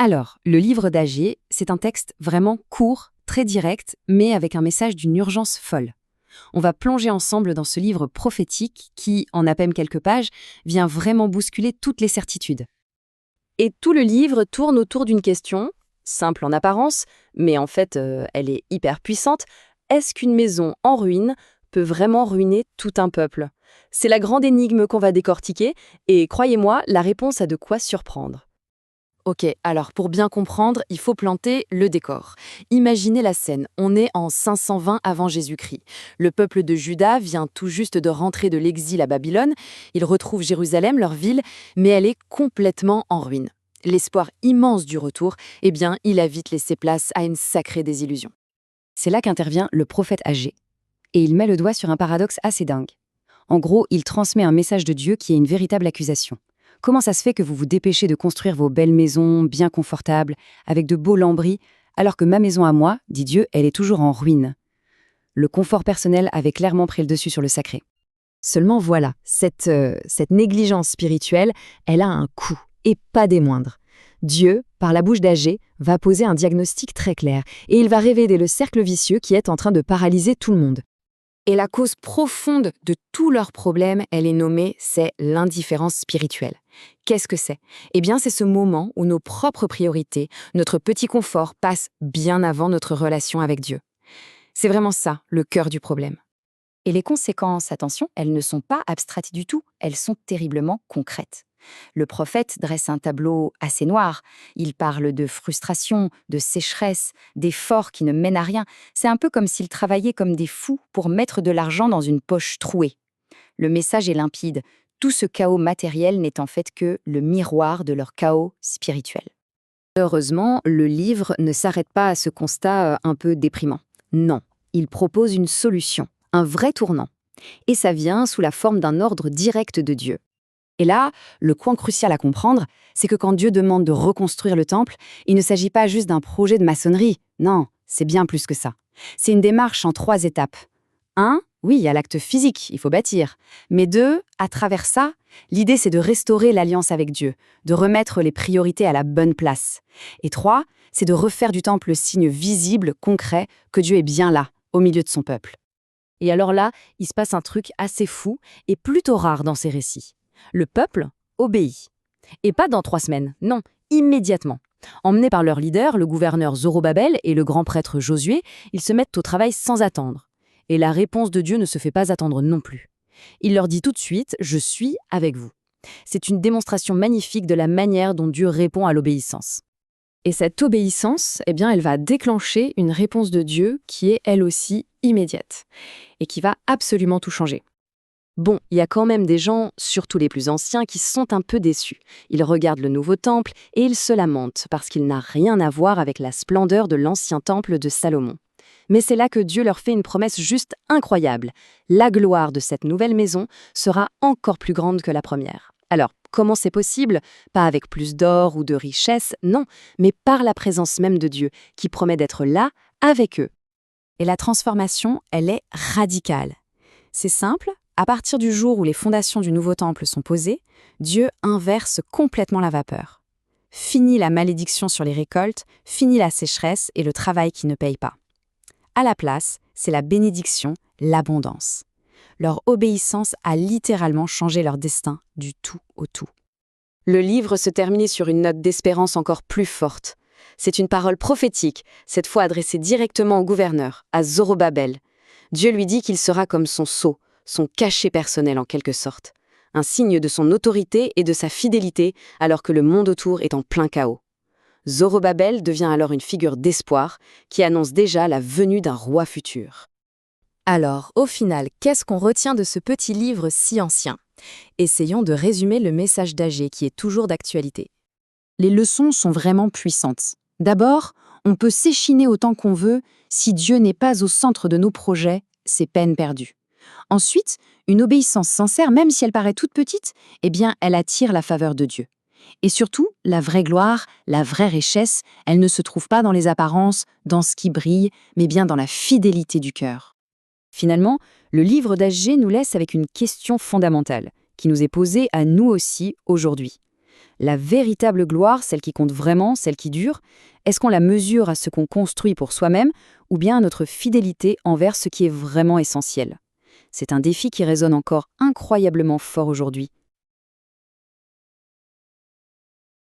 Alors, le livre d'Agée, c'est un texte vraiment court, très direct, mais avec un message d'une urgence folle. On va plonger ensemble dans ce livre prophétique qui, en à peine quelques pages, vient vraiment bousculer toutes les certitudes. Et tout le livre tourne autour d'une question, simple en apparence, mais en fait, elle est hyper puissante. Est-ce qu'une maison en ruine peut vraiment ruiner tout un peuple? C'est la grande énigme qu'on va décortiquer, et croyez-moi, la réponse a de quoi surprendre. Ok, alors pour bien comprendre, il faut planter le décor. Imaginez la scène, on est en 520 avant Jésus-Christ. Le peuple de Juda vient tout juste de rentrer de l'exil à Babylone, ils retrouvent Jérusalem, leur ville, mais elle est complètement en ruine. L'espoir immense du retour, eh bien, il a vite laissé place à une sacrée désillusion. C'est là qu'intervient le prophète Agée, et il met le doigt sur un paradoxe assez dingue. En gros, il transmet un message de Dieu qui est une véritable accusation. Comment ça se fait que vous vous dépêchez de construire vos belles maisons, bien confortables, avec de beaux lambris, alors que ma maison à moi, dit Dieu, elle est toujours en ruine? Le confort personnel avait clairement pris le dessus sur le sacré. Seulement voilà, cette négligence spirituelle, elle a un coût, et pas des moindres. Dieu, par la bouche d'Agée, va poser un diagnostic très clair, et il va révéler le cercle vicieux qui est en train de paralyser tout le monde. Et la cause profonde de tous leurs problèmes, elle est nommée, c'est l'indifférence spirituelle. Qu'est-ce que c'est? Eh bien, c'est ce moment où nos propres priorités, notre petit confort passent bien avant notre relation avec Dieu. C'est vraiment ça, le cœur du problème. Et les conséquences, attention, elles ne sont pas abstraites du tout, elles sont terriblement concrètes. Le prophète dresse un tableau assez noir. Il parle de frustration, de sécheresse, d'efforts qui ne mènent à rien. C'est un peu comme s'ils travaillaient comme des fous pour mettre de l'argent dans une poche trouée. Le message est limpide. Tout ce chaos matériel n'est en fait que le miroir de leur chaos spirituel. Heureusement, le livre ne s'arrête pas à ce constat un peu déprimant. Non, il propose une solution, un vrai tournant. Et ça vient sous la forme d'un ordre direct de Dieu. Et là, le coin crucial à comprendre, c'est que quand Dieu demande de reconstruire le temple, il ne s'agit pas juste d'un projet de maçonnerie. Non, c'est bien plus que ça. C'est une démarche en 3 étapes. 1, oui, il y a l'acte physique, il faut bâtir. Mais 2, à travers ça, l'idée c'est de restaurer l'alliance avec Dieu, de remettre les priorités à la bonne place. Et 3, c'est de refaire du temple le signe visible, concret, que Dieu est bien là, au milieu de son peuple. Et alors là, il se passe un truc assez fou et plutôt rare dans ces récits. Le peuple obéit. Et pas dans 3 semaines, non, immédiatement. Emmenés par leur leader, le gouverneur Zorobabel et le grand prêtre Josué, ils se mettent au travail sans attendre. Et la réponse de Dieu ne se fait pas attendre non plus. Il leur dit tout de suite « Je suis avec vous ». C'est une démonstration magnifique de la manière dont Dieu répond à l'obéissance. Et cette obéissance, eh bien, elle va déclencher une réponse de Dieu qui est elle aussi immédiate et qui va absolument tout changer. Bon, il y a quand même des gens, surtout les plus anciens, qui sont un peu déçus. Ils regardent le nouveau temple et ils se lamentent parce qu'il n'a rien à voir avec la splendeur de l'ancien temple de Salomon. Mais c'est là que Dieu leur fait une promesse juste incroyable. La gloire de cette nouvelle maison sera encore plus grande que la première. Alors, comment c'est possible? Pas avec plus d'or ou de richesse, non, mais par la présence même de Dieu, qui promet d'être là, avec eux. Et la transformation, elle est radicale. C'est simple. À partir du jour où les fondations du nouveau temple sont posées, Dieu inverse complètement la vapeur. Fini la malédiction sur les récoltes, fini la sécheresse et le travail qui ne paye pas. À la place, c'est la bénédiction, l'abondance. Leur obéissance a littéralement changé leur destin du tout au tout. Le livre se termine sur une note d'espérance encore plus forte. C'est une parole prophétique, cette fois adressée directement au gouverneur, à Zorobabel. Dieu lui dit qu'il sera comme son sceau, son cachet personnel en quelque sorte, un signe de son autorité et de sa fidélité alors que le monde autour est en plein chaos. Zorobabel devient alors une figure d'espoir qui annonce déjà la venue d'un roi futur. Alors, au final, qu'est-ce qu'on retient de ce petit livre si ancien? Essayons de résumer le message d'Agée qui est toujours d'actualité. Les leçons sont vraiment puissantes. D'abord, on peut s'échiner autant qu'on veut, si Dieu n'est pas au centre de nos projets, c'est peine perdue. Ensuite, une obéissance sincère, même si elle paraît toute petite, eh bien, elle attire la faveur de Dieu. Et surtout, la vraie gloire, la vraie richesse, elle ne se trouve pas dans les apparences, dans ce qui brille, mais bien dans la fidélité du cœur. Finalement, le livre d'Agée nous laisse avec une question fondamentale, qui nous est posée à nous aussi aujourd'hui. La véritable gloire, celle qui compte vraiment, celle qui dure, est-ce qu'on la mesure à ce qu'on construit pour soi-même ou bien à notre fidélité envers ce qui est vraiment essentiel? C'est un défi qui résonne encore incroyablement fort aujourd'hui.